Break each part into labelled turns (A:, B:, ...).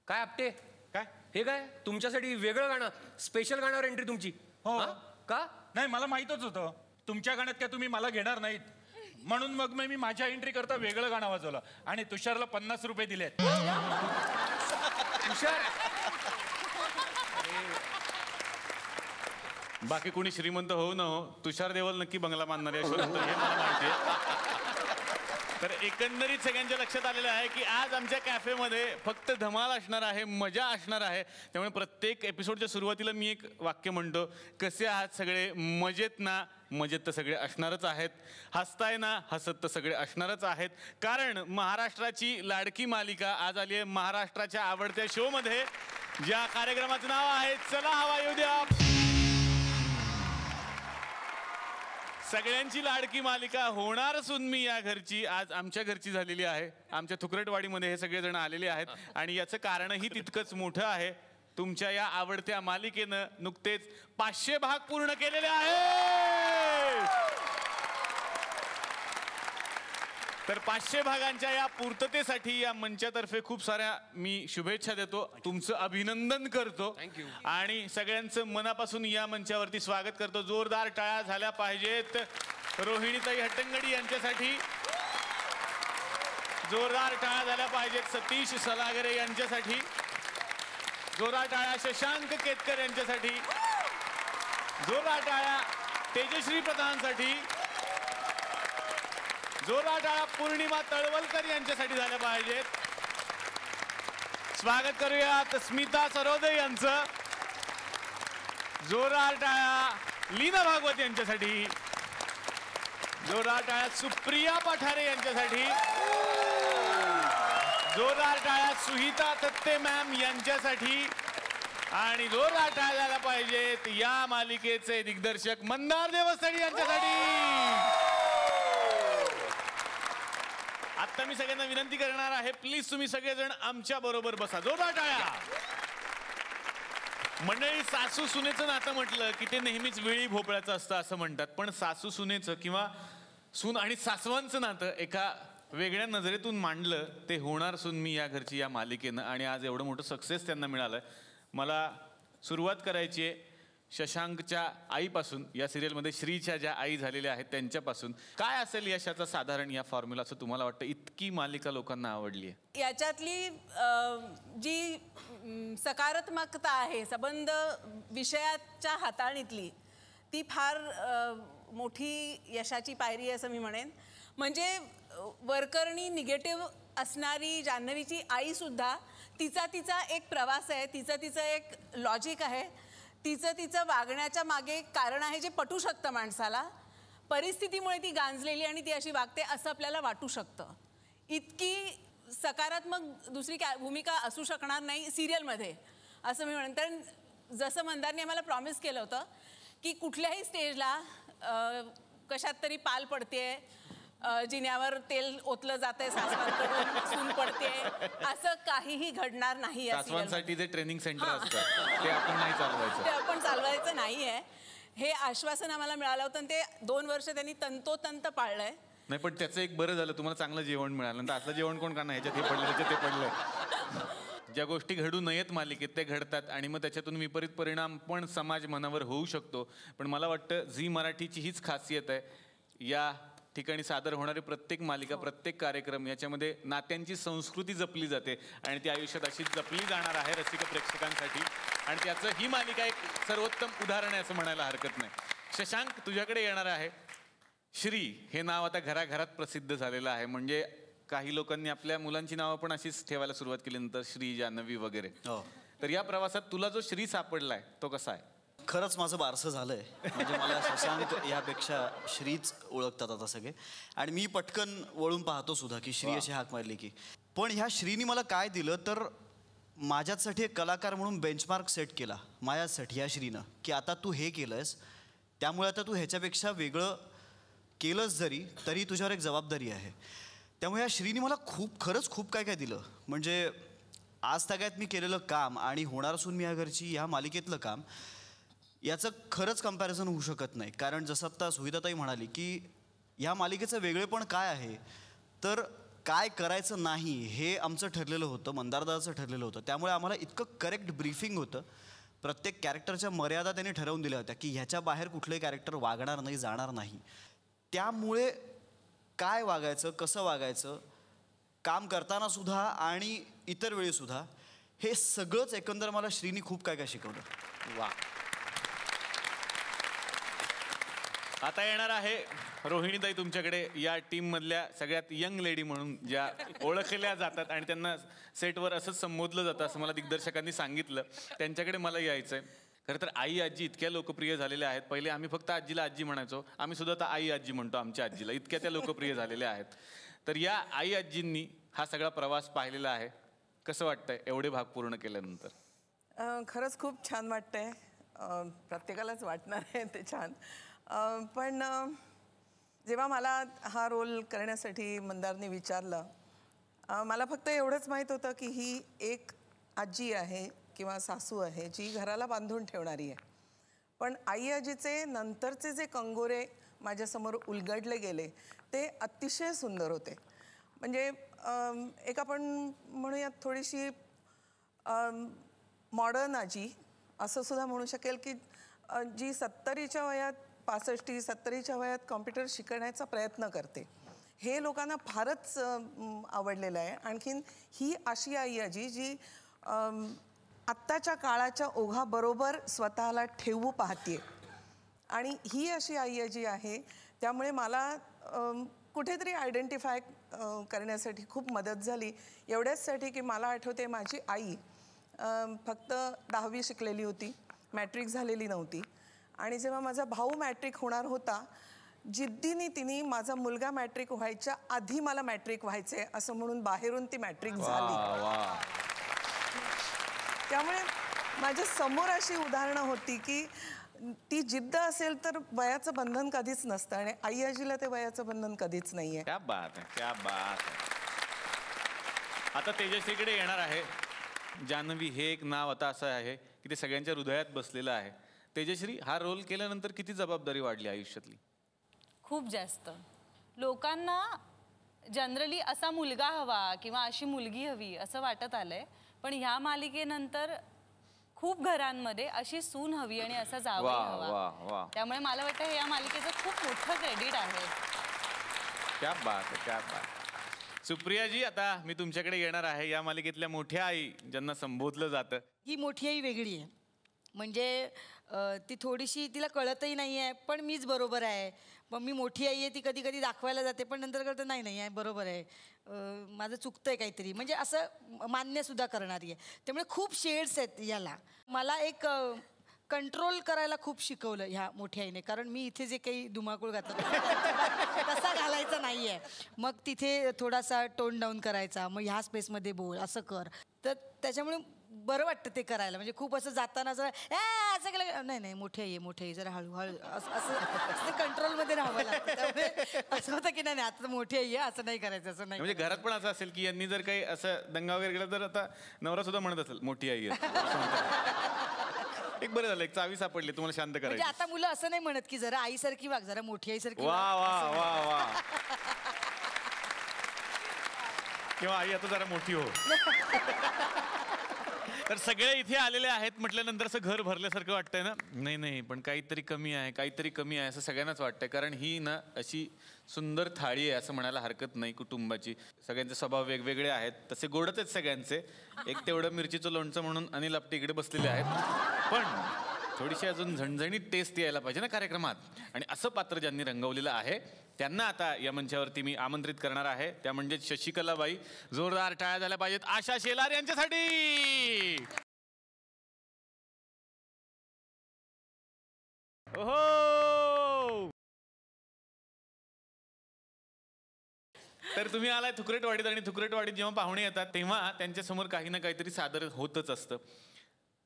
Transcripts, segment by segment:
A: काय आपटे
B: काय
A: हे काय तुमच्यासाठी वेगळं गाणं स्पेशल गाण्यावर एंट्री तुमची?
B: हो
A: का
B: नाही मला माहीतच होतं तुमच्या गाण्यात काय तुम्ही मला घेणार नाहीत म्हणून मग मी माझ्या एंट्री करता वेगळं गाणं वाजवलं आणि तुषारला 50 रुपये दिलेत.
A: तुषार
C: बाकी कोणी श्रीमंत हो न हो तुषार देवल नक्की बंगला बांधणार आहे हे मला माहिती आहे. तर एकंदरीत सगळ्यांच्या लक्षात आलेलं आहे की आज आमच्या कॅफेमध्ये फक्त धमाल असणार आहे, मजा असणार आहे. त्यामुळे प्रत्येक एपिसोडच्या सुरुवातीला मी एक वाक्य म्हणतो, कसे आहात सगळे, मजेत ना? मजेत तर सगळे असणारच आहेत. हसताय ना? हसत तर सगळे असणारच आहेत. कारण महाराष्ट्राची लाडकी मालिका आज आली आहे महाराष्ट्राच्या आवडत्या शोमध्ये, ज्या कार्यक्रमाचं नाव आहे चला हवा येऊ द्या. सगळ्यांची लाडकी मालिका होणार सुन्मी या घरची आज आमच्या घरची झालेली आहे. आमच्या थुकरटवाडीमध्ये हे सगळेजण आलेले आहेत आणि याचं कारणही तितकंच मोठं आहे. तुमच्या या आवडत्या मालिकेनं नुकतेच 500 भाग पूर्ण केलेले आहेत. तर 500 भागांच्या या पूर्ततेसाठी या मंचातर्फे खूप साऱ्या मी शुभेच्छा देतो, तुमचं अभिनंदन करतो आणि सगळ्यांचं मनापासून या मंचावरती स्वागत करतो. जोरदार टाळ्या झाल्या पाहिजेत रोहिणीताई हट्टंगडी यांच्यासाठी, जोरदार टाळ्या झाल्या पाहिजेत सतीश सलागरे यांच्यासाठी, जोरदार टाळ्या शशांक केतकर यांच्यासाठी, जोरदार टाळ्या तेजश्री प्रधानसाठी, जोरदार टाळ्या पूर्णिमा तळवलकर यांच्यासाठी झाल्या पाहिजेत. स्वागत करूयात स्मिता सरोदे यांचं. जोरदार टाळ्या लीना भागवत यांच्यासाठी, जोरदार टाळ्या सुप्रिया पठारे यांच्यासाठी, जोरदार टाळ्या सुहिता थत्ते मॅम यांच्यासाठी आणि जोरदार टाळ्या झाल्या पाहिजेत या मालिकेचे दिग्दर्शक मंदार देवस्थळी यांच्यासाठी. आता मी सगळ्यांना विनंती करणार आहे, प्लीज तुम्ही सगळेजण आमच्या बरोबर बसा. जोरदार टाळ्या. मंडळी, सासू सुनेचं नातं म्हटलं की ते नेहमीच वेळी भोपळ्याचं असतं असं म्हणतात, पण सासू सुनेचं किंवा सून आणि सासवांचं नातं एका वेगळ्या नजरेतून मांडलं ते होणार सुन्मी या घरची या मालिकेनं आणि आज एवढं मोठं सक्सेस त्यांना मिळालं. मला सुरुवात करायची आहे शशांकच्या आईपासून. या सिरियलमध्ये श्रीच्या ज्या आई झालेल्या आहेत त्यांच्यापासून. काय असेल यशाचा साधारण या फॉर्म्युला असं तुम्हाला वाटतं? इतकी मालिका लोकांना आवडली आहे.
D: याच्यातली जी सकारात्मकता आहे संबंध विषयाच्या हाताळणीतली, ती फार मोठी यशाची पायरी असं मी म्हणेन. म्हणजे वरकरणी निगेटिव्ह असणारी जान्हवीची आईसुद्धा तिचा एक प्रवास आहे, तिचं एक लॉजिक आहे, तिचं वागण्याच्या मागे कारण आहे जे पटू शकतं माणसाला. परिस्थितीमुळे ती गांजलेली आणि ती अशी वागते असं आपल्याला वाटू शकतं. इतकी सकारात्मक दुसरी भूमिका असू शकणार नाही सिरियलमध्ये असं मी म्हणेन. कारण जसं मंदारने आम्हाला प्रॉमिस केलं होतं की कुठल्याही स्टेजला कशात तरी पाल पडते, जिन्यावर तेल ओतलं जातंय, सासवांकडून सून पडते, असं काहीही घडणार नाही.
C: सासवांसाठी जे ट्रेनिंग सेंटर असतं ते आपण नाही चालवायचं,
D: ते आपण चालवायचं नाहीये हे आश्वासन आम्हाला मिळालं होतं आणि ते 2 वर्ष त्यांनी तंतोतंत पाळलंय.
C: नाही पण त्याचं एक बरं झालं, तुम्हाला चांगलं जेवण मिळालं. नंतर असलं जेवण कोण करणार? ह्याच्यात हे पडलं त्याच्यात ते पडलं. ज्या गोष्टी घडू नयेत मालिकेत ते घडतात आणि मग त्याच्यातून विपरीत परिणाम पण समाज मनावर होऊ शकतो. पण मला वाटतं झी मराठीची हीच खासियत आहे, या ठिकाणी सादर होणारी प्रत्येक मालिका, प्रत्येक कार्यक्रम याच्यामध्ये नात्यांची संस्कृती जपली जाते आणि ती आयुष्यात अशीच जपली जाणार आहे रसिक प्रेक्षकांसाठी. आणि त्याचं ही मालिका एक सर्वोत्तम उदाहरण आहे असं म्हणायला हरकत नाही. शशांक, तुझ्याकडे येणार आहे. श्री हे नाव आता घराघरात प्रसिद्ध झालेलं आहे. म्हणजे काही लोकांनी आपल्या मुलांची नावं पण अशीच ठेवायला सुरुवात केली नंतर, श्री, जान्हवी वगैरे. तर या प्रवासात तुला जो श्री सापडलाय तो कसा आहे?
E: खरंच माझं बारसं झालंय. म्हणजे मला शशांक यापेक्षा श्रीच ओळखतात आता सगळे आणि मी पटकन वळून पाहतो सुद्धा की श्री अशी हाक मारली की. पण ह्या श्रीनी मला काय दिलं तर माझ्यासाठी एक कलाकार म्हणून बेंचमार्क सेट केला माझ्यासाठी ह्या श्रीनं, की आता तू हे केलंयस त्यामुळे आता तू ह्याच्यापेक्षा वेगळं केलंस जरी तरी तुझ्यावर एक जबाबदारी आहे. त्यामुळे ह्या श्रीनी मला खरंच खूप काय काय दिलं. म्हणजे आज तागायत मी केलेलं काम आणि होणार सून मी या घरची ह्या मालिकेतलं काम याचं खरंच कंपॅरिझन होऊ शकत नाही. कारण जसं आत्ता सुहिताताई म्हणाली की ह्या मालिकेचं वेगळेपण काय आहे तर काय करायचं नाही हे आमचं ठरलेलं होतं, मंदारदाचं ठरलेलं होतं. त्यामुळे आम्हाला इतकं करेक्ट ब्रीफिंग होतं. प्रत्येक कॅरेक्टरच्या मर्यादा त्यांनी ठरवून दिल्या होत्या की ह्याच्या बाहेर कुठलंही कॅरेक्टर वागणार नाही, जाणार नाही. त्यामुळे काय वागायचं, कसं वागायचं, काम करताना सुद्धा आणि इतर वेळी सुद्धा, हे सगळंच एकंदर मला श्रीनी खूप काय काय शिकवलं.
C: वा. आता येणार आहे रोहिणीताई तुमच्याकडे, या टीम मधल्या सगळ्यात यंग लेडी म्हणून ज्या ओळखल्या जातात आणि त्यांना सेटवर असंच संबोधलं जातं असं मला दिग्दर्शकांनी सांगितलं. त्यांच्याकडे मला यायचंय. खरं तर आई आजी इतक्या लोकप्रिय झालेल्या आहेत. पहिले आम्ही फक्त आजीला आजी म्हणायचो, आम्ही सुद्धा आता आई आजी म्हणतो आमच्या आजीला, इतक्या त्या लोकप्रिय झालेल्या आहेत. तर या आई आजींनी हा सगळा प्रवास पाहिलेला आहे. कसं वाटतंय एवढे भाग पूर्ण केल्यानंतर?
F: खरंच खूप छान वाटतंय. प्रत्येकालाच वाटणार आहे ते छान. पण जेव्हा मला हा रोल करण्यासाठी मंदारने विचारलं, मला फक्त एवढंच माहीत होतं की ही एक आजी आहे किंवा सासू आहे जी घराला बांधून ठेवणारी आहे. पण आई आजीचे नंतरचे जे कंगोरे माझ्यासमोर उलगडले गेले ते अतिशय सुंदर होते. म्हणजे एक आपण म्हणूयात थोडीशी मॉडर्न आजी असं सुद्धा म्हणू शकेल की जी 70च्या वयात 65-70च्या वयात कॉम्प्युटर शिकण्याचा प्रयत्न करते. हे लोकांना फारच आवडलेलं आहे. आणखीन ही अशी आई आजी जी आत्ताच्या काळाच्या ओघाबरोबर स्वतःला ठेवू पाहते. आणि ही अशी आई आजी आहे त्यामुळे मला कुठेतरी आयडेंटिफाय करण्यासाठी खूप मदत झाली. एवढ्याचसाठी की मला आठवते माझी आई फक्त 10वी शिकलेली होती, मॅट्रिक झालेली नव्हती. आणि जेव्हा माझा भाऊ मॅट्रिक होणार होता, जिद्दीने तिने माझा मुलगा मॅट्रिक व्हायच्या आधी मला मॅट्रिक व्हायचे असं म्हणून बाहेरून ती मॅट्रिक झाली. त्यामुळे माझ्या समोर अशी उदाहरणं होती की ती जिद्द असेल तर वयाचं बंधन कधीच नसतं आणि आई आजीला ते वयाचं बंधन कधीच नाहीये.
C: क्या बात आहे, क्या बात आहे. आता तेजश्रीकडे येणार आहे. जान्हवी हे एक नाव आता असं आहे की ते सगळ्यांच्या हृदयात बसलेलं आहे. तेजश्री, हा रोल केल्यानंतर किती जबाबदारी वाढली आयुष्यातली?
G: खूप जास्त. लोकांना जनरली असा मुलगा हवा किंवा अशी मुलगी हवी असं वाटत आलंय, पण ह्या मालिकेनंतर खूप घरांमध्ये अशी सून हवी आणि असा जावई हवा. त्यामुळे मला वाटतं हे या मालिकेचं खूप मोठं क्रेडिट आहे.
C: क्या बात आहे, क्या बात. सुप्रियाजी, आता मी तुमच्याकडे येणार आहे. या मालिकेतल्या मोठ्या आई ज्यांना संबोधलं जातं,
H: ही मोठी आई वेगळी आहे. म्हणजे ती थोडीशी, तिला कळतही नाही आहे पण मीच बरोबर आहे. मग मी मोठी आई आहे ती कधी कधी दाखवायला जाते पण नंतर कळतं नाही नाही आहे बरोबर आहे, माझं चुकतंय काहीतरी, म्हणजे असं मान्यसुद्धा करणारी आहे. त्यामुळे खूप शेड्स आहेत याला. मला एक कंट्रोल करायला खूप शिकवलं ह्या मोठ्या आईने. कारण मी इथे जे काही धुमाकूळ घातला तसा घालायचा नाही आहे. मग तिथे थोडासा टोन डाऊन करायचा, मग ह्या स्पेसमध्ये बोल, असं कर. तर त्याच्यामुळे बरं वाटतं ते करायला. म्हणजे खूप असं जाताना जरा असं केलं नाही नाही मोठी आई आहे, मोठी आई, जरा हळूहळू असं कंट्रोलमध्ये राहावं लागतं. त्यामुळे असं होतं की नाही आता मोठी आई आहे असं नाही करायचं, असं नाही.
C: म्हणजे घरात पण असं असेल की यांनी जर काही असं दंगा वगैरे केला तर आता नवरा सुद्धा म्हणत असेल मोठी आई आहे. एक बरं झालं, एक चावी सापडली तुम्हाला शांत करायची.
H: म्हणजे आता मुलं असं नाही म्हणत की जरा आईसारखी वाग, जरा मोठी आईसारखी.
C: वा वा वा वा. किंवा आई आता जरा मोठी हो. तर सगळे इथे आलेले आहेत म्हटल्यानंतर असं घर भरल्यासारखं वाटतंय ना? नाही नाही, पण काहीतरी कमी आहे, काहीतरी कमी आहे असं सगळ्यांनाच वाटतंय. कारण ही ना अशी सुंदर थाळी आहे असं म्हणायला हरकत नाही कुटुंबाची. सगळ्यांचे स्वभाव वेगवेगळे आहेत, तसे गोडच आहेत सगळ्यांचे. एक तेवढं मिरचीचं लोणचं म्हणून अनिल आपटे इकडे बसलेले आहेत. पण थोडीशी अजून झणझणीत टेस्ट यायला पाहिजे ना कार्यक्रमात. आणि असं पात्र ज्यांनी रंगवलेलं आहे त्यांना आता या मंचावरती मी आमंत्रित करणार आहे. त्या म्हणजे शशिकलाबाई. जोरदार टाळ्या झाल्या पाहिजेत आशा शेलार यांच्यासाठी. ओहो. तर तुम्ही आलाय थुकरेटवाडीत आणि थुकरेटवाडीत जेव्हा पाहुणे येतात तेव्हा त्यांच्यासमोर काही ना काहीतरी सादर होतच असतं.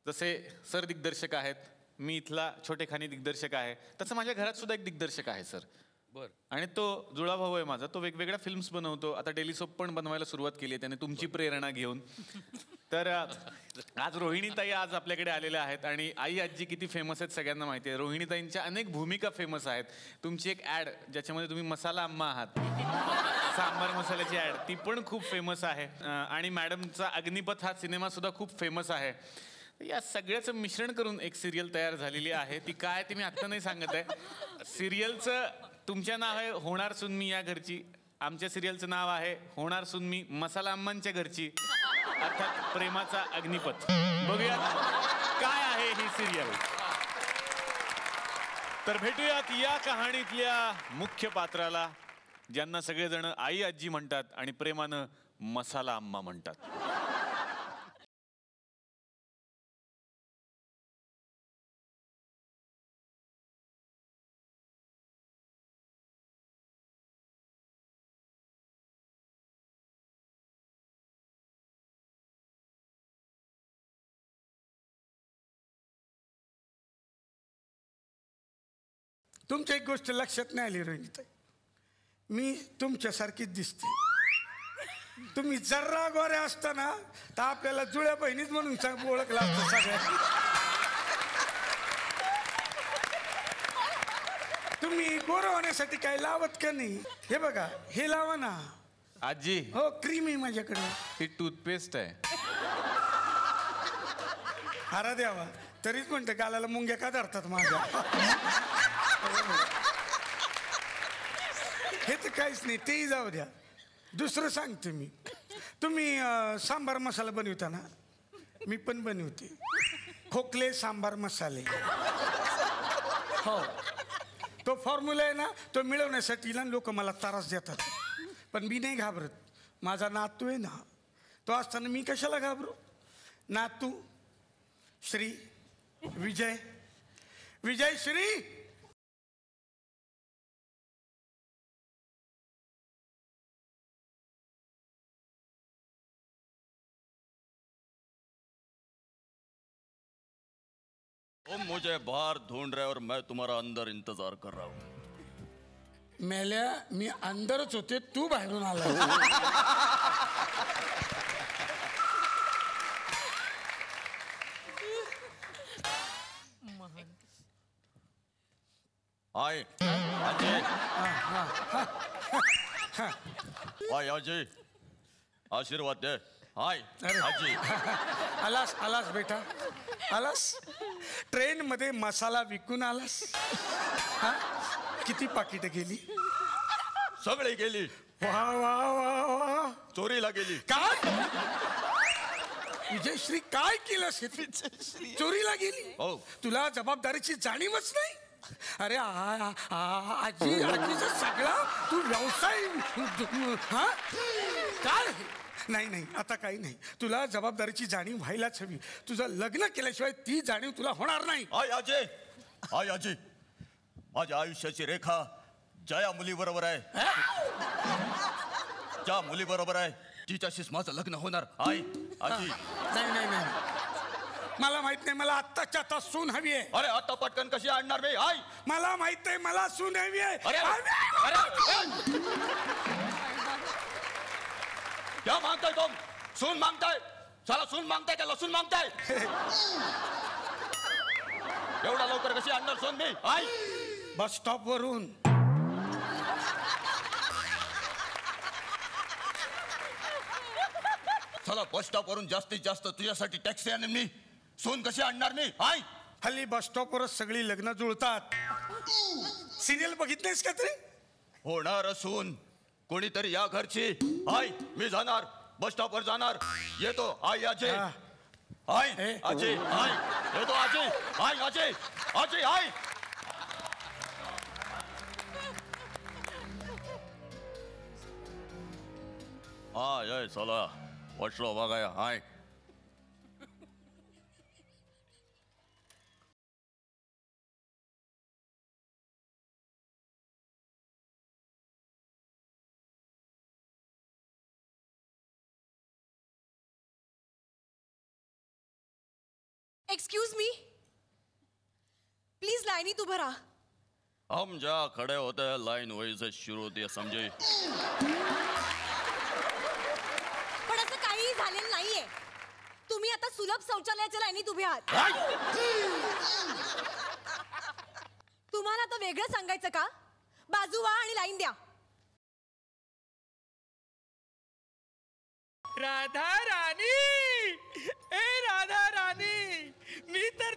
C: जसे सर दिग्दर्शक आहेत, मी इथला छोटेखानी दिग्दर्शक आहे, तसं माझ्या घरात सुद्धा एक दिग्दर्शक आहे सर.
A: बर.
C: आणि तो जुळा भाऊ आहे माझा. तो वेगवेगळ्या फिल्म्स बनवतो. आता डेली सोप पण बनवायला सुरुवात केली आहे त्याने, तुमची प्रेरणा घेऊन. तर आज रोहिणीताई आज आपल्याकडे आलेल्या आहेत आणि आई आजी किती फेमस आहेत सगळ्यांना माहिती आहे. रोहिणीताईंच्या अनेक भूमिका फेमस आहेत. तुमची एक ॲड ज्याच्यामध्ये तुम्ही मसाला अम्मा आहात, सांबार मसाल्याची ॲड, ती पण खूप फेमस आहे. आणि मॅडमचा अग्निपथ हा सिनेमा सुद्धा खूप फेमस आहे. या सगळ्याचं मिश्रण करून एक सिरियल तयार झालेली आहे. ती काय ते मी आत्ता नाही सांगत आहे. सिरियलचं तुमच्या नाव आहे होणार सून मी या घरची, आमच्या सिरियलचं नाव आहे होणार सून मी मसाला अम्मांच्या घरची, अर्थात प्रेमाचा अग्निपथ. बघूयात काय आहे ही सिरियल. तर भेटूयात या कहाणीतल्या मुख्य पात्राला, ज्यांना सगळेजण आई आजी म्हणतात आणि प्रेमानं मसाला अम्मा म्हणतात.
I: तुमच्या एक गोष्ट लक्षात नाही आली रोहिणीताई, मी तुमच्यासारखीच दिसते. तुम्ही जर्रा गोऱ्या असताना तर आपल्याला जुळ्या बहिणीच म्हणून ओळखला असतं सगळ्या. तुम्ही गोरं होण्यासाठी काय लावत का नाही? हे बघा, हे लावा ना
C: आजी.
I: हो, क्रीम आहे माझ्याकडे.
C: ही टूथपेस्ट आहे.
I: अरे देवा, तरीच म्हणते गालाला मुंग्या का धरतात माझ्या. हे तर काहीच नाही, तेही जाऊ द्या. दुसरं सांगते मी, तुम्ही सांबार मसाला बनवता ना, मी पण बनवते. खोकले सांबार मसाले. हो, तो फॉर्म्युला आहे ना, तो मिळवण्यासाठी ना लोक मला त्रास देतात, पण मी नाही घाबरत. माझा नातू आहे ना, तो असताना मी कशाला घाबरू. नातू श्री विजय, विजय श्री.
J: तुम मुझे बाहर ढूंढ रहे और मैं तुम्हारा अंदर इंतजार कर रहा हूं.
I: मेल्या, मी अंदरच होते, तू बाहेरून आला.
J: आय अजय, आय अजय, आशीर्वाद दे. हाय आजी.
I: आलास आलास बेटा, आलास. ट्रेन मध्ये मसाला विकून आलास. हा, किती पाकिटं गेली?
J: सगळी गेली.
I: वा वा वा वा.
J: चोरीला गेली.
I: काय विजयश्री, काय केलंस? चोरीला गेली?
J: हो.
I: तुला जबाबदारीची जाणीवच नाही. अरे आजी, आजीचा सगळा तू व्यवसाय. हा काय? नाही नाही, आता काही नाही. तुला जबाबदारीची जाणीव व्हायलाच हवी. तुझं लग्न केल्याशिवाय ती जाणीव तुला होणार नाही.
J: आय अजय, आय अजय, माझ्या आयुष्याची रेखा ज्या मुलीबरोबर आहे, ज्या मुलीबरोबर आहे तिच्याशीच माझं लग्न होणार. आय आजी.
I: नाही नाही नाही, मला माहित नाही. मला आत्ताच्या आता सून हवी आहे.
J: अरे आता पटकन कशी आणणार मी? आय
I: मला माहित आहे, मला सून हवी आहे.
J: क्या मांगताय तुम? सून मांगताय? साला सून मांगताय का लसूण मांगताय? एवढा लवकर कशी आणणार सून मी? आय
I: बस स्टॉप वरून.
J: चला बस स्टॉप वरून जास्तीत जास्त तुझ्यासाठी टॅक्सी आणेन मी. सून कशी आणणार मी? आय
I: हल्ली बस स्टॉपवरच सगळी लग्न जुळतात. सिरियल बघितलीस का तरी?
J: होणार सून कोणीतरी या घरची. आय मी जाणार, बस स्टॉपवर जाणार. येतो. आय अजय, आय अजय, आय येतो. अजय, आय अजय, अजय, आय. आय चला वाटलो बघाया. आय
K: एक्सक्यूज मी, प्लीज लाईनीत उभं राहा.
J: हम जहाँ खड़े होते हैं लाइन वहीं से शुरू होती है, समझे?
K: पण असं काहीही झालेलं नाहीये. सुलभ शौचालयाच्या लाईनीत उभे आहात. तुम्हाला आता वेगळं सांगायचं का? बाजू व्हा आणि लाईन द्या.
I: राधा राणी, ए राधा राणी, मी तर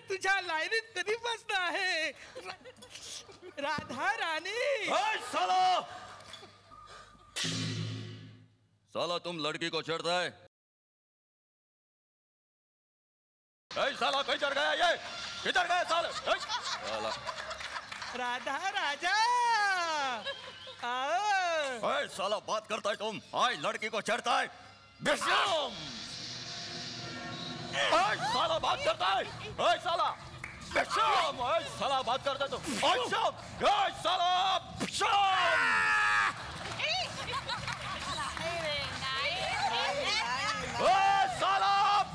I: तुझ्या लाईनीत कधीपासून आहे. राधा राणी.
J: साला तुम लड़की को छेड़ता है. साला कहीं चढ़ गया ये? किधर गया साला?
I: राधा राजा.
J: साला बात करता है तुम. लड़की को छेड़ता है. बेशरम. साला बात करता है. साला बेशरम. साला बात करता है तुम. साला बेशरम. साला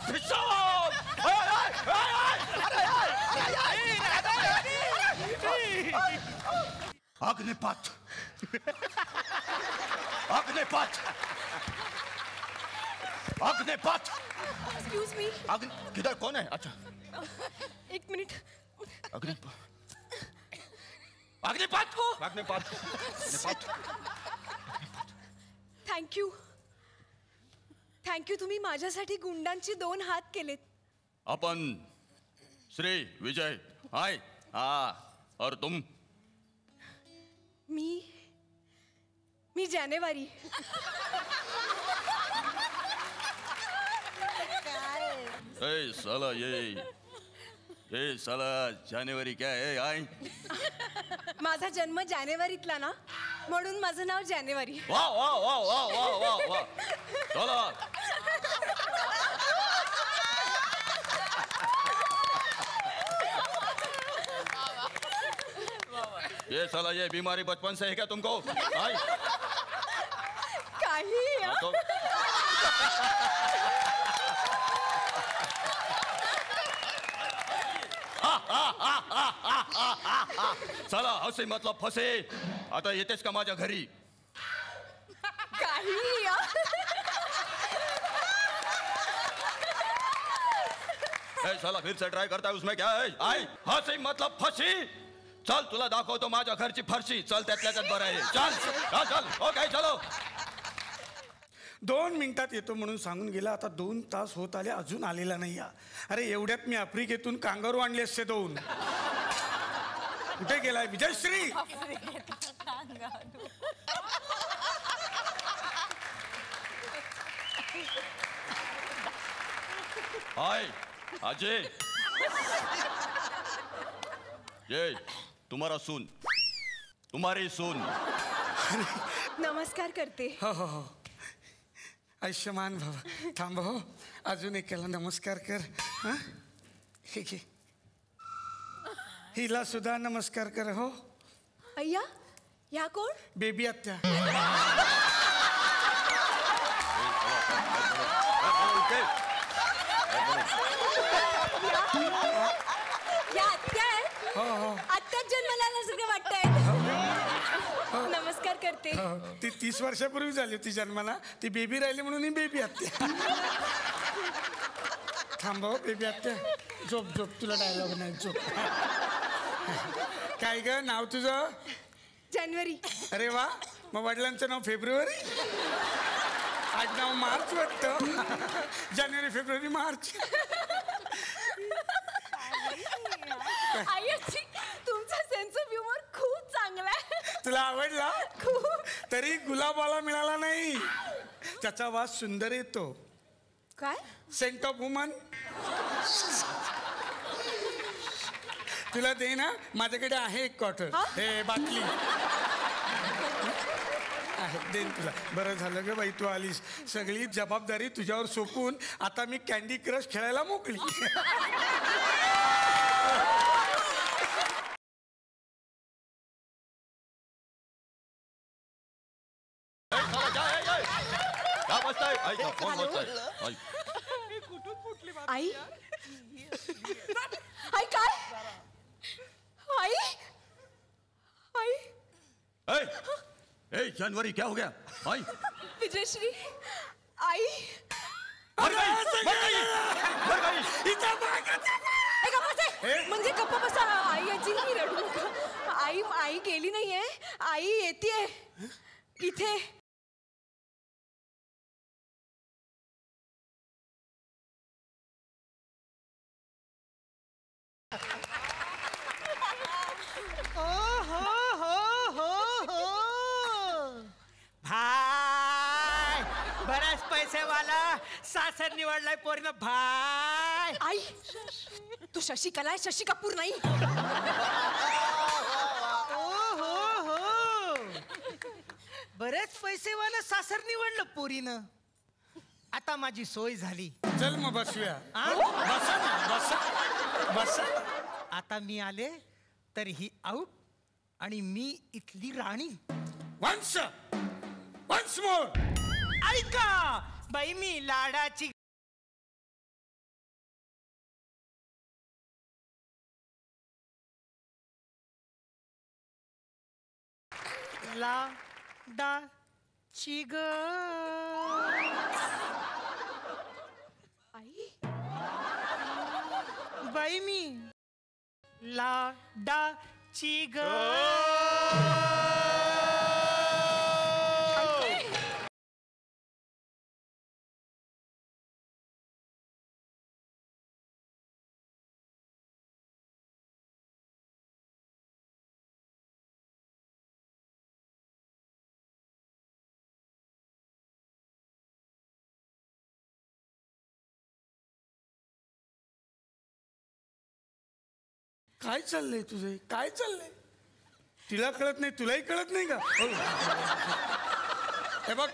J: बेशरम. अग्निपथ. अग्निपथ. अग्निपथ.
K: Excuse me.
J: किधर कौन है? अच्छा
K: एक मिनिट.
J: अग्निपथ. अग्निपथ. अग्निपथ. अग्निपथ.
K: थँक्यू. तुम्ही माझ्यासाठी गुंडांची 2 हात केलेत.
J: अपन श्री विजय. हाय. और तुम?
K: मी जानेवारी.
J: साला ये साला जानेवारी क्या है? आय.
K: माझा जन्म जानेवारीतला ना, म्हणून माझं नाव जानेवारी.
J: वाह वाह वाह वाह वाह वाह वाह. चला. ये साला ये बीमारी बचपन से है क्या तुमको? आई.
K: काही
J: चला हसी मतलब फसे. आता येतेस का माझ्या घरी?
K: काही
J: साला फिर से ट्राय करता है. उसमें क्या है? आई. हसी मतलब फसी. चल तुला दाखवतो माझ्या घरची फरशी. चल त्यातल्या त्यात बरं आहे. चल चल चल. ओके चलो.
I: 2 मिनिटात येतो म्हणून सांगून गेला. आता 2 तास होत आले, अजून आलेला नाही. अरे एवढ्यात मी आफ्रिकेतून कांगारू आणले असते 2. कुठे गेलाय विजयश्री?
J: हाय अजय. ये तुम्हारा सून. तुम्हारी सून.
K: नमस्कार करते.
I: हो हो हो. आयुष्यमान भव. थांब हो, अजून एकाला नमस्कार कर. हां हे घे. हिला सुद्धा नमस्कार कर. हो.
K: अय्या या कोण?
I: बेबी आत्या.
K: या आत्या आहे.
I: हो हो.
K: आत्याच जन्माला आल्यासारखं वाटतंय. नमस्कार करते.
I: ती 30 वर्षापूर्वी झाली होती जन्माला. ती बेबी राहिली म्हणून ही बेबी आत्या. थांबव बेबी आत्या. झोप झोप. तुला डायलॉग नाही. झोप. काय ग नाव तुझं?
K: जानेवारी.
I: अरे वा. मग वडिलांचं नाव फेब्रुवारी. आडनाव मार्च वाटतं. जानेवारी फेब्रुवारी मार्च.
K: आईची तुमचा सेन्स ऑफ ह्युमर खूप चांगला आहे.
I: तुला आवडला?
K: खूप.
I: तरी गुलाबाला मिळाला नाही. त्याचा वास सुंदर येतो.
K: काय?
I: Scent of woman. तुला दे ना, माझ्याकडे आहे एक क्वार्टर. हे बाटली आहे, देईन तुला. बरं झालं ग बाई तू आलीस. सगळी जबाबदारी तुझ्यावर सोपून आता मी कॅन्डी क्रश खेळायला मोकळी.
K: आई आई काय? आई आई
J: ए जानवरी क्या हो गया? आई
K: विजयश्री. आई म्हणजे गप्पा बसा. आई आजी नाही रडू नका. आई गेली नाहीये. आई येतेय इथे.
L: भाई बराच पैसेवाला सासर निवडलाय पोरीनं. भाई
K: आई तू शशिकला आहे, शशी कपूर नाही.
L: बरेच पैसेवाला सासर निवडलं पोरीनं. आता माझी सोय झाली.
I: चल मग बसूया.
L: बसा ना, बसा बसा. आता मी आले तर ही आऊट आणि मी इथली राणी.
I: Once more.
L: ऐका बाई, मी लाडाची लाडाची ग.
K: आई
L: बाई मी लाडाची ग.
I: काय चाललंय तुझे? काय चाललंय? तिला कळत नाही, तुलाही कळत नाही का? हे बघ,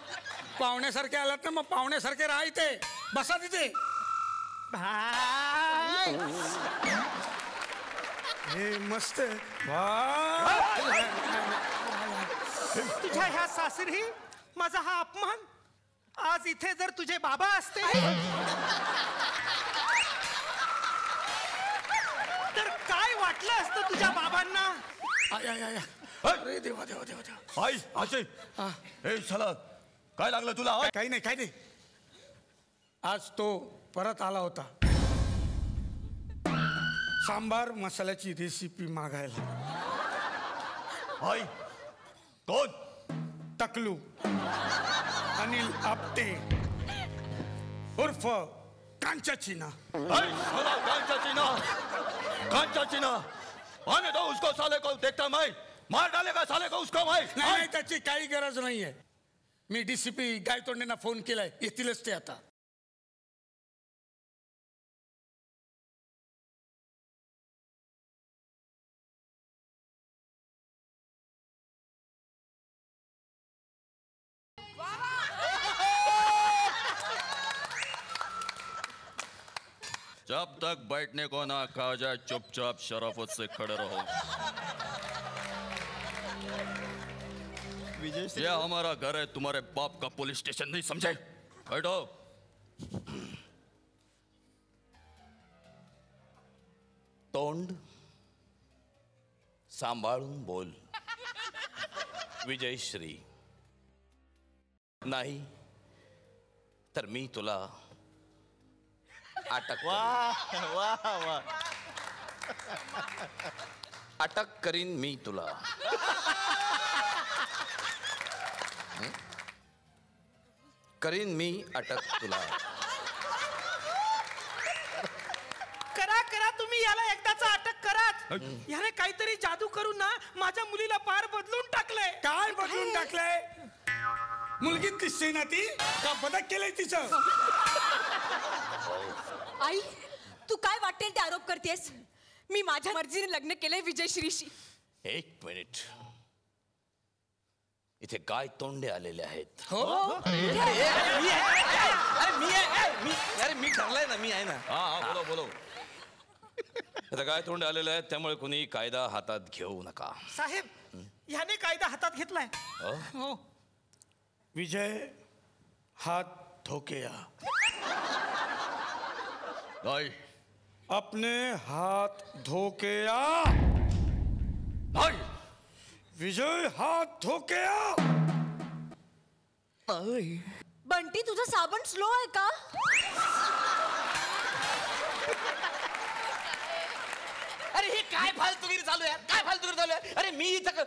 I: पाहुण्यासारखे आलात ना, मग पाहुण्यासारखे राहा इथे. बसा तिथे. हे मस्त.
L: तुझ्या ह्या सासरी माझा हा अपमान. आज इथे जर तुझे बाबा असते तर काय वाटलं असतं तुझ्या बाबांना?
I: अरे देवा देवा देवा देवा.
J: आई अजय, हे चला, काय लागलं तुला?
I: काही नाही, काही नाही. आज तो परत आला होता सांबार मसाल्याची रेसिपी मागायला.
J: आई कोण?
I: टकलू अनिल आपटे उर्फ कांचा चीना.
J: कांचा चीना आने दो उसको, साले को देखता मैं मार डालेगा साले को उसको मैं.
I: नाही, त्याची काही गरज नाहीये. मी डीसीपी गायतोंडेंना फोन केलाय, येतीलच ते आता.
J: जब तक बैठने को ना कहा जाए चुपचाप शराफत से खड़े रहो. ये हमारा घर है, तुम्हारे बाप का पुलिस स्टेशन नहीं, समझे? बैठो. तोंड सांभाळून बोल. विजयश्री, नाही तर मी तुला अटक. अटक करीन मी तुला. करीन मी अटक तुला.
L: करा करा, तुम्ही याला एकदाचा अटक कराच. याने काहीतरी जादू करून ना माझ्या मुलीला पार बदलून टाकलंय.
I: काय बदलून टाकलंय? मुलगी दिसते ना ती, का बदक केलंय तिचं?
K: आई तू काय वाटेल ते आरोप करतेस? मी माझ्या मर्जीने लग्न केलंय विजयश्रीशी.
J: एक मिनिट, इथे गाय तोंडे आलेले आहेत.
I: हो,
J: अरे मी ठरलाय ना, मी आहे ना. हा बोलो बोलो. इथे गाय तोंडे आलेले आहेत, त्यामुळे कुणी कायदा हातात घेऊ नका.
L: साहेब, याने कायदा हातात घेतलाय. हो.
I: विजय हाथ धोके आ.
J: नाही.
I: अपने हाथ धोके आ.
J: नाही.
I: विजय हाथ धोके आ.
K: बंड बंटी तुझा साबण स्लो आहे का?
M: अरे हे काय फालतूगिरी चालू आहे, काय फालतूगिरी चालू आहे? अरे मी इथं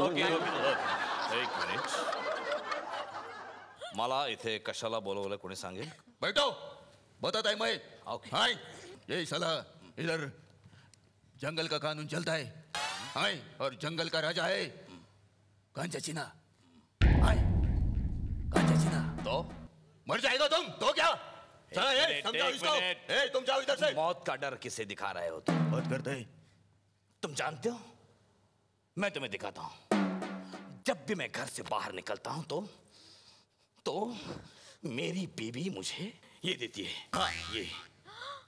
J: ओके एक मिनिट, मला इथे कशाला बोलवलं कोणी सांगेल? बैठो, बता है मैं। हाय, ये साला इधर जंगल का कानून चलता है, हाय, और जंगल का राजा है कांचा चीना, हाय, कांचा चीना। तो मर जाएगा तुम, तो क्या? चला ये समझाओ इसको। ए तुम जाओ इधर से।
M: मौत का डर किसे दिखा रहे हो तुम?
J: बात करते हैं।
M: तुम जानते हो, मैं तुम्हें दिखाता हूं। जब भी मैं घर से बाहर निकलता हूं तो मेरी बीवी मुझे ये देती है, हाँ ये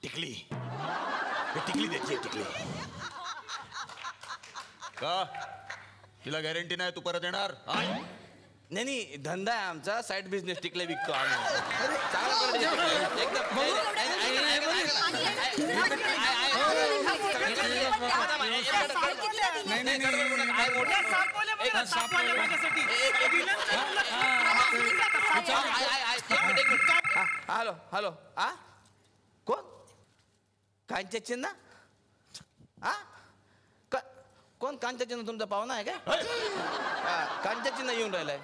M: टिकली, ये टिकली देती है, टिकली।
J: का तिला गॅरंटी नाही तू परत येणार?
M: नाही नाही, धंदा आहे आमचा, साईड बिझनेस, टिकले विकतो आम्ही। चांगला परत एकदम हॅलो हॅलो, आ कोण? कांच्या चिन्ह? आ कोण कांच्या चिन्ह? तुमचा पाहुणा आहे का? कांच्या चिन्ह येऊन राहिलाय।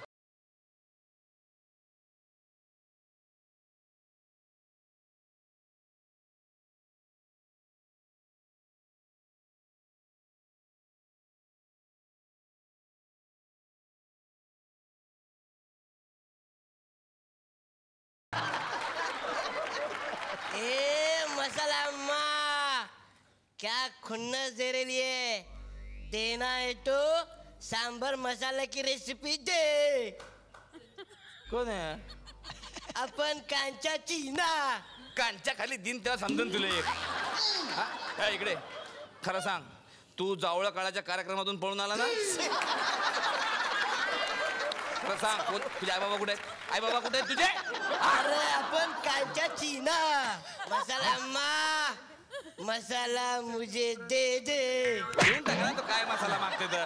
N: मसाला अम्मा क्या खुन्नस दे रही है, देना है तो सांबर मसाला की रेसिपी दे।
M: कोण आहे?
N: आपण कांचा चीना।
M: कांच्या खाली दिन तेव्हा समजून तुला एक इकडे खरं सांग, तू जावळा काळाच्या कार्यक्रमातून पळून आला ना? खरं सांग, तुझे आई बाबा कुठे आहेत? आई बाबा कुठे आहेत तुझे?
N: अरे आपण कांचा चीना। मसाला अम्मा मसाला मुझे दे दे।
M: घेऊन टाका ना, तो काय मसाला मागते तर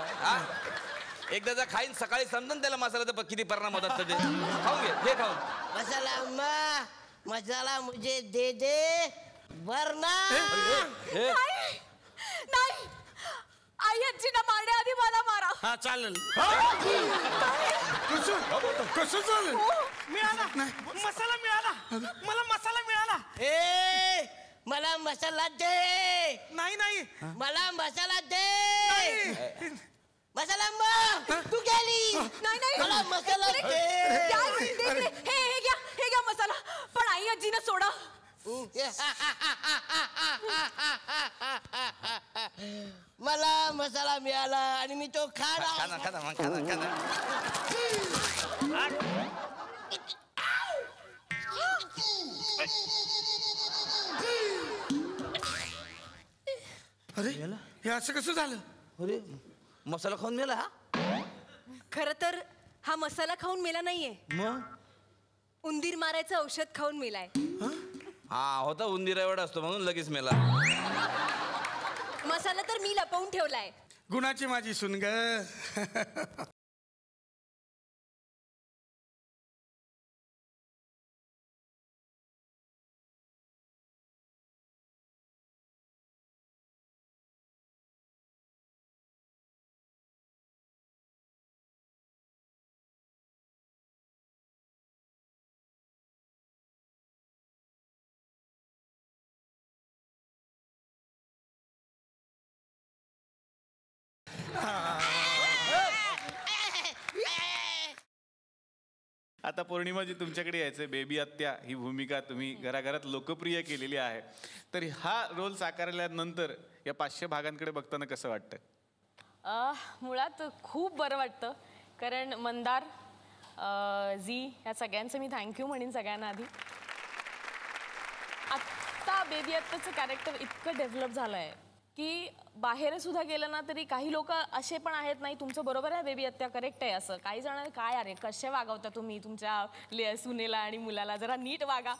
M: एकदा जर खाईन सकाळी समजून त्याला मसाला किती परिणाम होतात ते। खाऊन घे खाऊन।
N: मसाला अम्मा मसाला मुझे दे दे वरना
K: नाही, आई आजीला मारण्याआधी मला मारा।
I: हा चालेल। कसं चालेल?
L: मिळाला मसाला, मिळाला मला, मसाला मिळाला।
N: ए मला मसाला दे।
L: नाही नाही,
N: मला मसाला दे। मसाला अम्मा तू गेली।
K: नाही नाही,
N: मला मसाला दे।
K: हे घ्या मसाला, पण आई आजीनं सोडा।
N: मला मसाला मिळाला आणि मी तो खाणार।
I: अरे हे असं कसं झालं?
M: अरे मसाला खाऊन मेला हा?
K: खर तर हा मसाला खाऊन मेला नाहीये,
M: मग
K: उंदीर मारायचं औषध खाऊन मेलाय।
M: हा होता उंदीर एवढा असतो म्हणून लगेच मेला।
K: मसाला तर मी लपवून ठेवलाय।
I: गुणाची माझी सुन ग।
C: आता पौर्णिमाजी तुमच्याकडे यायचं, बेबी आत्या ही भूमिका तुम्ही घराघरात लोकप्रिय केलेली आहे, तर हा रोल साकारल्यानंतर या 500 भागांकडे बघताना कसं वाटतं?
G: मुळात खूप बरं वाटतं, कारण मंदार, झी ह्या सगळ्यांचं मी थँक्यू म्हणेन सगळ्यांना आधी। आत्ता बेबी आत्ताचं कॅरेक्टर इतकं डेव्हलप झालं आहे की बाहेर सुद्धा गेलं ना तरी काही लोक असे पण आहेत, नाही तुमचं बरोबर आहे बेबी आत्या, करेक्ट आहे असं। काही जण काय अरे कसे वागवता तुम्ही तुमच्या सुनेला आणि मुलाला, जरा नीट वागा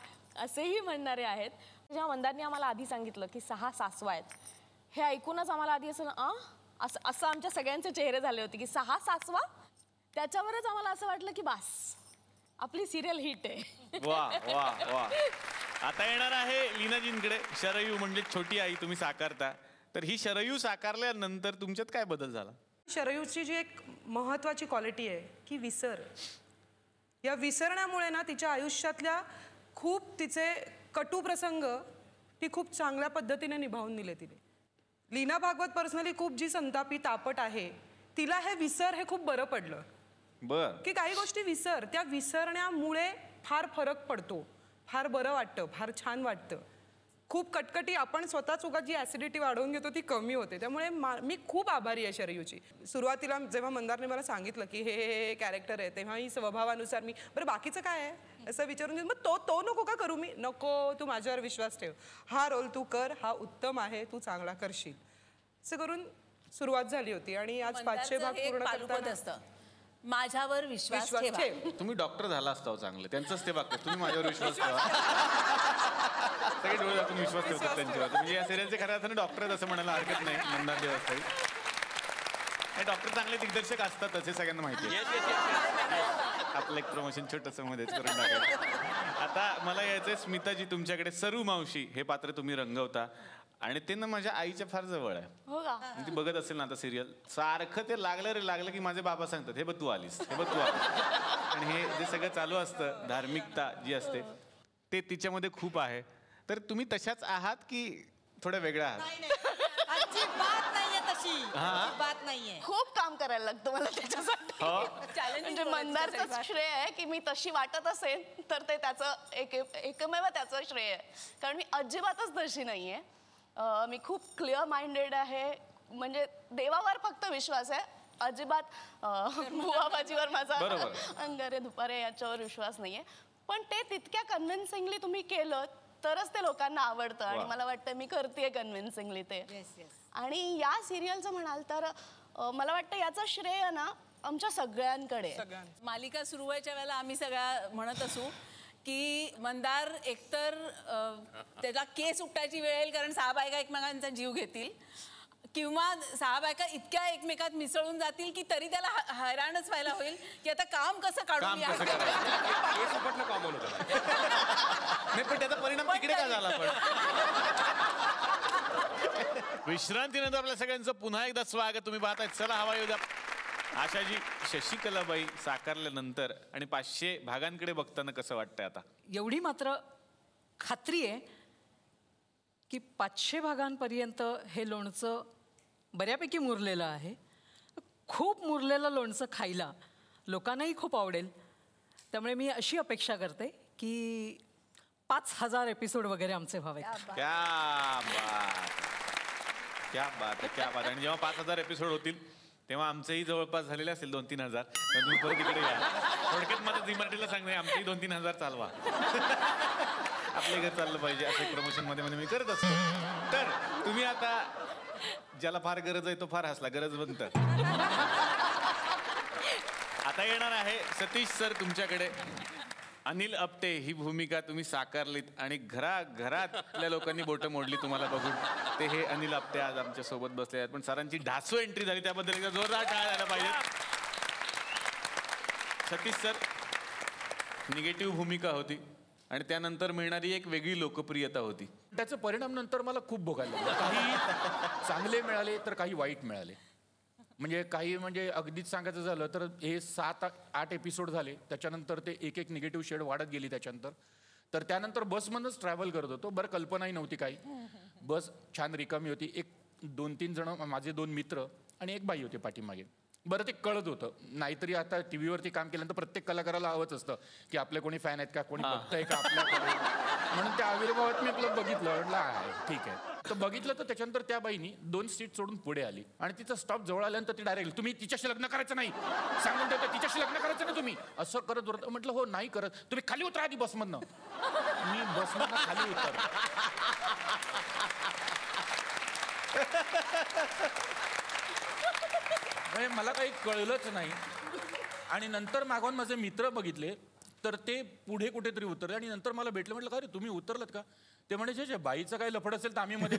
G: असेही म्हणणारे आहेत। जेव्हा मंदारने आम्हाला आधी सांगितलं की 6 सासवा आहेत, हे ऐकूनच आम्हाला आधी असं आमच्या सगळ्यांचे चेहरे झाले होते की 6 सासवा। त्याच्यावरच आम्हाला असं वाटलं की बस आपली सिरियल हिट आहे.
C: वा वा वा. आता येणार आहे लीनाजींकडे. शरयू म्हणजे छोटी आई तुम्ही साकारता, तर ही शरयू साकारल्यानंतर तुमच्यात काय बदल झाला?
O: शरयूची जी एक महत्त्वाची क्वालिटी आहे की विसर. या विसरण्यामुळे ना तिच्या आयुष्यातल्या खूप तिचे कटू प्रसंग ती खूप चांगल्या पद्धतीने निभावून दिले तिने. लीना भागवत पर्सनली खूप जी संतापी तापट आहे, तिला हे विसर हे खूप बरं पडलं.
C: बर.
O: की काही गोष्टी विसर, त्या विसरण्यामुळे फार फरक पडतो, फार बरं वाटतं, फार छान वाटतं. खूप कटकटी आपण स्वतःच उगाच जी ॲसिडिटी वाढवून घेतो ती कमी होते. त्यामुळे मी खूप आभारी आहे शरयूची. सुरुवातीला जेव्हा मंदारने मला सांगितलं की हे कॅरेक्टर आहे, तेव्हा ही स्वभावानुसार मी बरं बाकीचं काय आहे असं विचारून घेऊन मग तो नको का करू मी. नको, तू माझ्यावर विश्वास ठेव, हा रोल तू कर, हा उत्तम आहे, तू चांगला करशील, असं करून सुरुवात झाली होती. आणि आज 500 भाग पूर्ण करताना
D: माझ्यावर विश्वास ठेव.
C: तुम्ही डॉक्टर झाला असता चांगलं, त्यांचंच ते वाक्य, तुम्ही माझ्यावर विश्वास ठेवा. सगळे डोळे दाखवून विश्वास ठेवतात त्यांच्यावर. म्हणजे या सिरियलचे खऱ्या अर्थाने डॉक्टर असं म्हणायला हरकत नाही. मंदार देवस्थाई हे डॉक्टर चांगले दिग्दर्शक असतात असे सगळ्यांना माहिती आहे. आपलं एक प्रमोशन छोटंसं मध्येच करून टाकायचं. आता मला यायचंय स्मिताजी तुमच्याकडे. सरू मावशी हे पात्र तुम्ही रंगवता आणि ते ना माझ्या आईच्या फार जवळ आहे.
G: हो का?
C: ती बघत असेल ना आता सिरियल, सारखं ते लागलं की माझे बाबा सांगतात, हे बघ तू आलीस, हे बघ तू आलीस. आणि हे जे सगळं चालू असतं, धार्मिकता जी असते ते तिच्यामध्ये खूप आहे. तर तुम्ही तशाच आहात की थोड्या वेगळ्या आहात?
H: अजिबात नाहीये तशी, अजिबात नाहीये.
P: खूप काम करायला लागतं मला त्याच्यासाठी. म्हणजे मंदारचं श्रेय आहे की मी तशी वाटत असेल तर ते त्याचं एकमेव त्याचं श्रेय आहे. कारण मी अजिबातच तशी नाहीये. मी खूप क्लिअर माइंडेड आहे. म्हणजे देवावर फक्त विश्वास आहे, अजिबात बुवाबाजीवर माझा अंगारे दुपारे याच्यावर विश्वास नाहीये. पण ते तितक्या कन्व्हिन्सिंगली तुम्ही केलं तरच ते लोकांना आवडतं. आणि मला वाटतं मी करतेय कन्व्हिन्सिंगली ते. आणि या सिरियलचं म्हणाल तर मला वाटतं याचं श्रेय ना आमच्या सगळ्यांकडे.
D: मालिका सुरू व्हायच्या वेळेला आम्ही सगळ्या म्हणत असू की मंदार एकतर त्याला केस उठायची वेळ येईल कारण 6 बायका एकमेकांचा जीव घेतील, किंवा 6 बायका इतक्या एकमेकात मिसळून जातील की तरी त्याला हैराणच व्हायला होईल की आता काम कसं काढून
C: पण त्याचा परिणाम तिकडे का झाला? पण विश्रांतीनंतर आपल्या सगळ्यांचं पुन्हा एकदा स्वागत. तुम्ही पाहताय चला हवा येऊ द्या. आशाजी, शशिकलाबाई साकारल्यानंतर आणि 500 भागांकडे बघताना कसं वाटतंय आता?
Q: एवढी मात्र खात्री आहे की 500 भागांपर्यंत हे लोणचं बऱ्यापैकी मुरलेलं आहे. खूप मुरलेलं लोणचं खायला लोकांनाही खूप आवडेल. त्यामुळे मी अशी अपेक्षा करते की 5000 एपिसोड वगैरे आमचे व्हावेत.
C: क्या बात, क्या बात. आणि जेव्हा 5000 एपिसोड होतील तेव्हा आमचंही जवळपास झालेले असेल 2-3 हजार. तुम्ही परत इकडे या. थोडक्यात माझं झी मराठीला सांगणे, आमचंही 2-3 हजार चालवा. आपले घर चाललं पाहिजे असं प्रमोशन मध्ये मी करत असतो. तर तुम्ही आता ज्याला फार गरज आहे तो फार हसला, गरज बनत. आता येणार आहे सतीश सर तुमच्याकडे. अनिल आपटे ही भूमिका तुम्ही साकारलीत आणि घरातल्या लोकांनी बोटं मोडली तुम्हाला बघून. ते हे अनिल आपटे आज आमच्या सोबत बसले आहेत. पण सरांची ढासू एंट्री झाली त्याबद्दल एकदा जोरदार टाळ्या झाल्या पाहिजे. सतीश सर, निगेटिव्ह भूमिका होती आणि त्यानंतर मिळणारी एक वेगळी लोकप्रियता होती.
B: त्याचे परिणाम नंतर मला खूप भोगायला लागले. काही चांगले मिळाले तर काही वाईट मिळाले. म्हणजे काही म्हणजे अगदीच सांगायचं झालं तर हे 7-8 एपिसोड झाले. त्याच्यानंतर ते एक निगेटिव्ह शेड वाढत गेली. त्याच्यानंतर तर त्यानंतर बसमधूनच ट्रॅव्हल करत होतो. बरं, कल्पनाही नव्हती काही. बस छान रिकामी होती. 1-2-3 जण माझे 2 मित्र आणि एक बाई होते पाठीमागे. बरं, ते कळत होतं. नाहीतरी आता टी व्हीवरती काम केल्यानंतर प्रत्येक कलाकाराला हवंच असतं की आपले कोणी फॅन आहेत का, कोणी बघतंय का आपल्याकडे. म्हणून त्या आविर्भावात मी आपलं बघितलं, म्हटलं आहे ठीक आहे. तर बघितलं तर त्याच्यानंतर त्या बाईनी 2 सीट सोडून पुढे आली आणि तिचा स्टॉप जवळ आल्यानंतर ती डायरेक्ट, तुम्ही तिच्याशी लग्न करायचं नाही सांगून ठेवते, तिच्याशी लग्न करायचं ना तुम्ही, असं करत होतं. म्हटलं हो नाही करत. तुम्ही खाली उतरा आधी बसमधनं. मी बसमधनं खाली उतर. मला काही कळलंच नाही. आणि नंतर मागून माझे मित्र बघितले तर ते पुढे कुठेतरी उतरले आणि नंतर मला भेटलं. म्हटलं का रे तुम्ही उतरलात का? ते म्हणे जे बाईचं काही लफड असेल तर आम्ही मध्ये.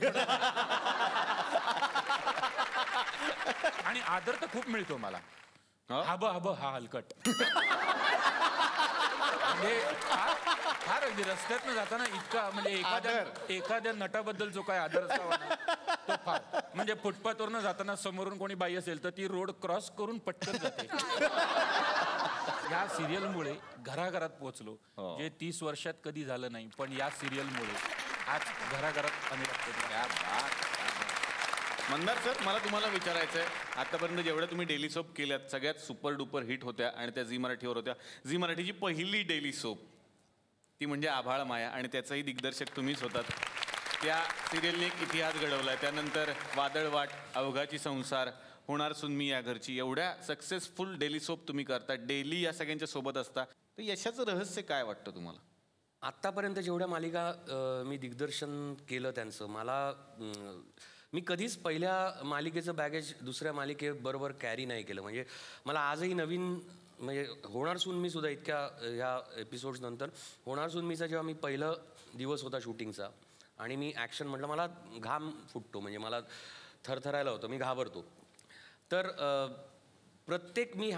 B: आणि आदर तर खूप मिळतो मला. हा हलकट. म्हणजे फार अगदी रस्त्यातनं जाताना इतका म्हणजे एखाद्या नटाबद्दल जो काय आदर असावा ना, तो फार. म्हणजे फुटपाथवरनं जाताना समोरून कोणी बाई असेल तर ती रोड क्रॉस करून पटकन जाते. या सिरियलमुळे घराघरात पोहोचलो, जे 30 वर्षात कधी झालं नाही, पण या सिरियलमुळे आज घराघरात अनेक.
C: मंदार सर, मला तुम्हाला विचारायचं आहे, आतापर्यंत जेवढ्या तुम्ही डेली सोप केल्यात सगळ्यात सुपर डुपर हिट होत्या आणि त्या झी मराठीवर होत्या. झी मराठीची पहिली डेली सोप ती म्हणजे आभाळ माया, आणि त्याचंही दिग्दर्शक तुम्हीच होतात. त्या सिरियलने एक इतिहास घडवला. त्यानंतर वादळवाट, अवघाची संसार, होणार सुनमी या घरची, एवढ्या सक्सेसफुल डेली सोप तुम्ही करता, डेली या सगळ्यांच्या सोबत असता, तर यशाचं रहस्य काय वाटतं तुम्हाला?
A: आत्तापर्यंत जेवढ्या मालिका मी दिग्दर्शन केलं त्यांचं, मी कधीच पहिल्या मालिकेचं बॅगेज दुसऱ्या मालिकेबरोबर कॅरी नाही केलं. म्हणजे मला आजही नवीन, म्हणजे होणार सुनमी सुद्धा इतक्या ह्या एपिसोड्स नंतर, होणार सुनमीचा जेव्हा मी पहिलं दिवस होता शूटिंगचा आणि मी ॲक्शन म्हटलं, मला घाम फुटतो, म्हणजे मला थरथरायला होतं, मी घाबरतो. तर प्रत्येक मी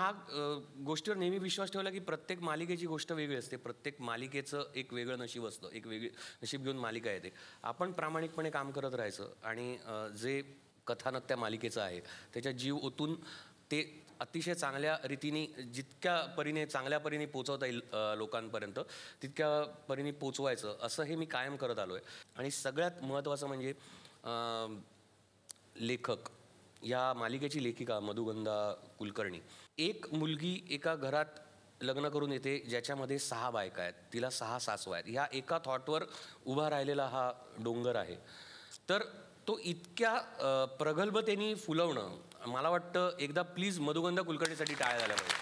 A: गोष्टीवर नेहमी विश्वास ठेवला की प्रत्येक मालिकेची गोष्ट वेगळी असते, प्रत्येक मालिकेचं एक वेगळं नशीब असतं, एक वेगळी नशीब घेऊन मालिका येते. आपण प्रामाणिकपणे काम करत राहायचं आणि जे कथानक त्या मालिकेचं आहे त्याच्यात जीव ओतून ते अतिशय चांगल्या रीतीने, जितक्या परीने चांगल्या परीने पोचवता येईल लोकांपर्यंत तितक्या परीने पोचवायचं, असं हे मी कायम करत आलो आहे. आणि सगळ्यात महत्त्वाचं म्हणजे लेखक, या मालिकेची लेखिका मधुगंधा कुलकर्णी. एक मुलगी एका घरात लग्न करून येते ज्याच्यामध्ये 6 बायका आहेत, तिला 6 सासवा आहेत. ह्या एका थॉटवर उभा राहिलेला हा डोंगर आहे. तर तो इतक्या प्रगल्भतेने फुलवणं, मला वाटतं एकदा प्लीज मधुगंधा कुलकर्णीसाठी टाळ्या झाल्या पाहिजे.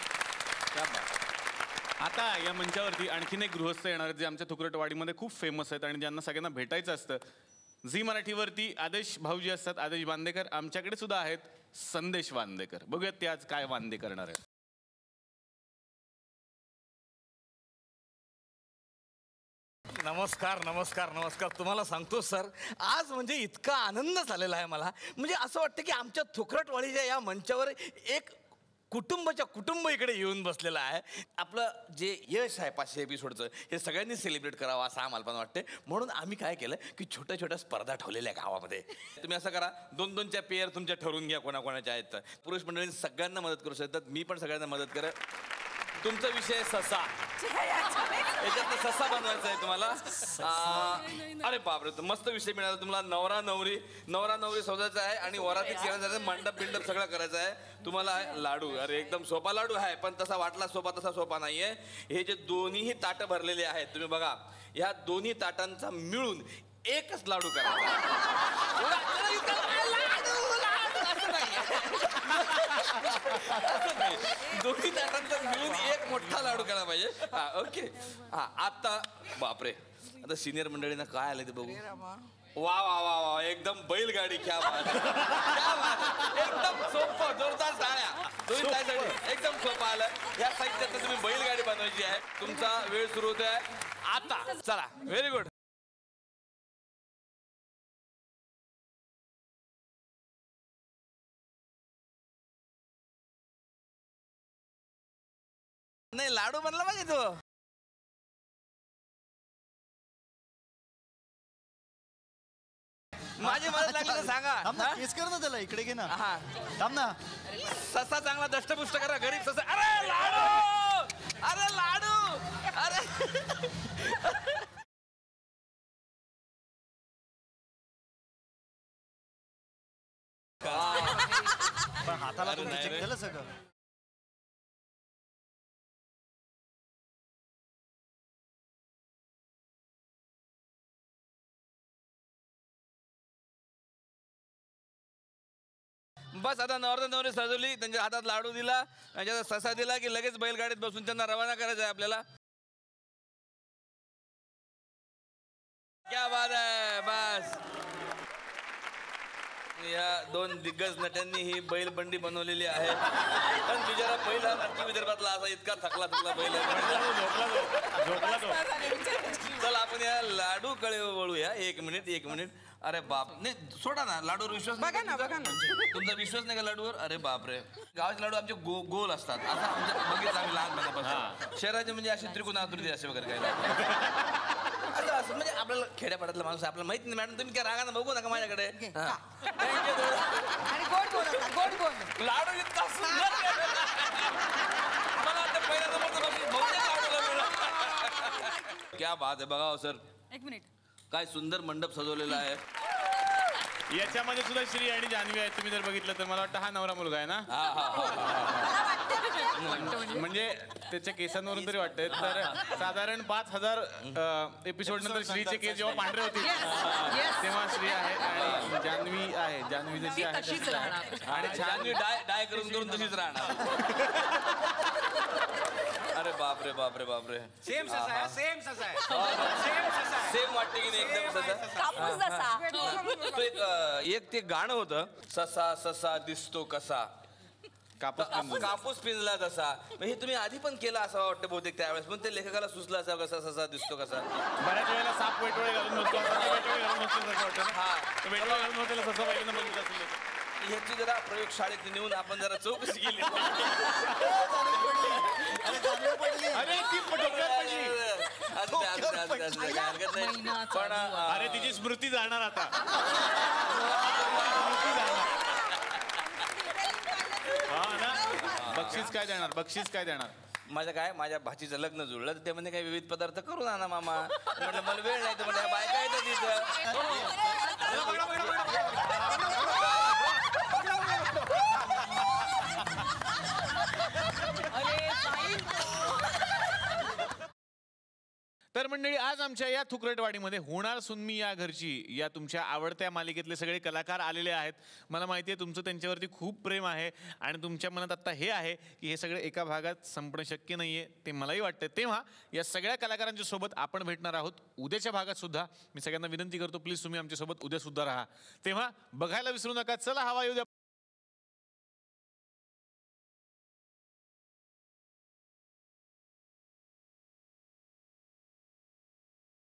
C: आता या मंचावरती आणखीन एक गृहस्थ येणार आहेत जे आमच्या थुकरटवाडीमध्ये खूप फेमस आहेत आणि ज्यांना सगळ्यांना भेटायचं असतं. झी मराठीवरती आदेश भाऊजी असतात, आदेश बांदेकर. आमच्याकडे सुद्धा आहेत संदेश बांदेकर. बघूयात ते आज काय वांदे करणार आहेत.
M: नमस्कार नमस्कार नमस्कार. तुम्हाला सांगतो सर, आज म्हणजे इतका आनंद झालेला आहे मला, म्हणजे असं वाटतं की आमच्या थुकरटवाडीच्या या मंचावर एक कुटुंब इकडे येऊन बसलेलं आहे. आपलं जे यश आहे 500 एपिसोडचं, हे सगळ्यांनी सेलिब्रेट करावं असं आम्हाला पण वाटते. म्हणून आम्ही काय केलं की छोट्या छोट्या स्पर्धा ठेवलेल्या गावामध्ये. तुम्ही असं करा, 2-2च्या पेअर तुमच्या ठरवून घ्या कोणाकोणाच्या आहेत. तर पुरुष मंडळींनी सगळ्यांना मदत करू शकतात, मी पण सगळ्यांना मदत करेन. तुमचा विषय ससा, याच्यात ससा बनवायचा आहे तुम्हाला. अरे बापरे, मस्त विषय मिळाला तुम्हाला. नवरा नवरी शोधायचा आहे आणि वरातीत खेळायचं, मंडप बिंडप सगळं करायचं आहे तुम्हाला. लाडू, अरे एकदम सोपा लाडू आहे, पण तसा वाटला सोपा तसा सोपा नाहीये. हे जे दोन्हीही ताटं भरलेले आहेत तुम्ही बघा, ह्या दोन्ही ताटांचा मिळून एकच लाडू करा. दोन्ही ताटांचा मिळून एक मोठा लाडू करायला पाहिजे. हा, ओके. हा, आता बापरे, आता सिनियर मंडळींना काय आलं ते बघू. वा वा वा वा, एकदम बैलगाडी. क्या बात, एकदम सोपं, जोरदार टाळ्या दोन्ही ताईसाठी. एकदम सोपं आलं. या साहित्यात तुम्ही बैलगाडी बनवायची आहे. तुमचा वेळ सुरू होत आहे आता. चला, व्हेरी गुड. नाही, लाडू बनला पाहिजे तो. माझी मदत लागली तर सांगा.
E: केस कर ना त्याला, इकडे घे ना.
M: हा,
E: थांब ना.
M: ससा चांगला दष्टपुष्ट करा, गरीब ससा. अरे लाडू, अरे लाडू, अरे
E: पण हाताला तुम्ही चिकटलं सगळं.
M: बस आता नवरी सजवली, त्यांच्या हातात लाडू दिला, त्यांच्या ससा दिला की लगेच बैलगाडीत बसून त्यांना रवाना करायचं आहे आपल्याला. क्या बात आहे. बस या 2 दिग्गज नटांनी ही बैलबंडी बनवलेली आहे. पण बिचारा पहिला विदर्भातला असा इतका थकला बैल आहे.
R: चला आपण या लाडू कडे वळूया. एक मिनिट. अरे बाप, नाही सोडा ना लाडूवर विश्वास
O: बघा ना.
R: तुमचा विश्वास नाही का लाडूवर? अरे बापरे, गावाचे लाडू आमचे गोल असतात असं आमच्या बघितलं आम्ही लहानपणापासून. शहराचे म्हणजे अशी त्रिकोण आकृती असे वगैरे काय असं म्हणजे आपल्याला खेड्यापाड्यातला माणूस आपल्याला माहिती नाही. मॅडम तुम्ही काय रागानं बघू नका माझ्याकडे. लाडू इतका सुंदर मला आता पहिल्या क्या बात आहे. बघा सर,
G: एक मिनिट.
R: काय सुंदर मंडप सजवलेला आहे.
C: याच्यामध्ये सुद्धा श्री आणि जान्हवी आहेत. तुम्ही जर बघितलं तर मला वाटतं हा नवरा मुलगा आहे ना. म्हणजे त्याच्या केसांवरून तरी वाटतंय. तर साधारण 5000 एपिसोड नंतर श्रीचे केस जेव्हा पांढरे होतील तेव्हा श्री आहे आणि जान्हवी आहे. जान्हवी जशी आहे
R: आणि जान्हवी डाय करून तशीच राहणार. अरे बापरे.
L: सेम
R: वाटते की नाही एकदम ससा. तो एक ते गाणं होतं, ससा दिसतो कसा, कापूस पिंजला जसा. हे तुम्ही आधी पण केलं असं वाटतं बहुतेक त्यावेळेस, पण ते लेखकाला सुचलं असावं कसा ससा दिसतो कसा.
C: बऱ्याच वेळेला साप वेटोळे घालून बसतो.
R: ह्याची जरा प्रयोगशाळेत नेऊन आपण जरा चौकशी केली.
C: पण अरे तिची स्मृती जाणार आता. बक्षीस काय देणार?
R: माझ्या भाचीचं लग्न जुळलं तर ते म्हणजे काही विविध पदार्थ करून आणा मामा. म्हटलं मला वेळ नाही तर म्हणजे बायका येतं तिथं.
C: तर मंडळी, आज आमच्या या थुकरटवाडीमध्ये होणार सुनमी या घरची या तुमच्या आवडत्या मालिकेतले सगळे कलाकार आलेले आहेत. मला माहिती आहे तुमचं त्यांच्यावरती खूप प्रेम आहे आणि तुमच्या मनात आत्ता हे आहे की हे सगळं एका भागात संपणं शक्य नाही आहे. ते मलाही वाटतं. तेव्हा या सगळ्या कलाकारांच्या सोबत आपण भेटणार आहोत उद्याच्या भागात सुद्धा. मी सगळ्यांना विनंती करतो, प्लीज तुम्ही आमच्यासोबत उद्या सुद्धा राहा. तेव्हा बघायला विसरू नका. चला हवा येऊ द्या.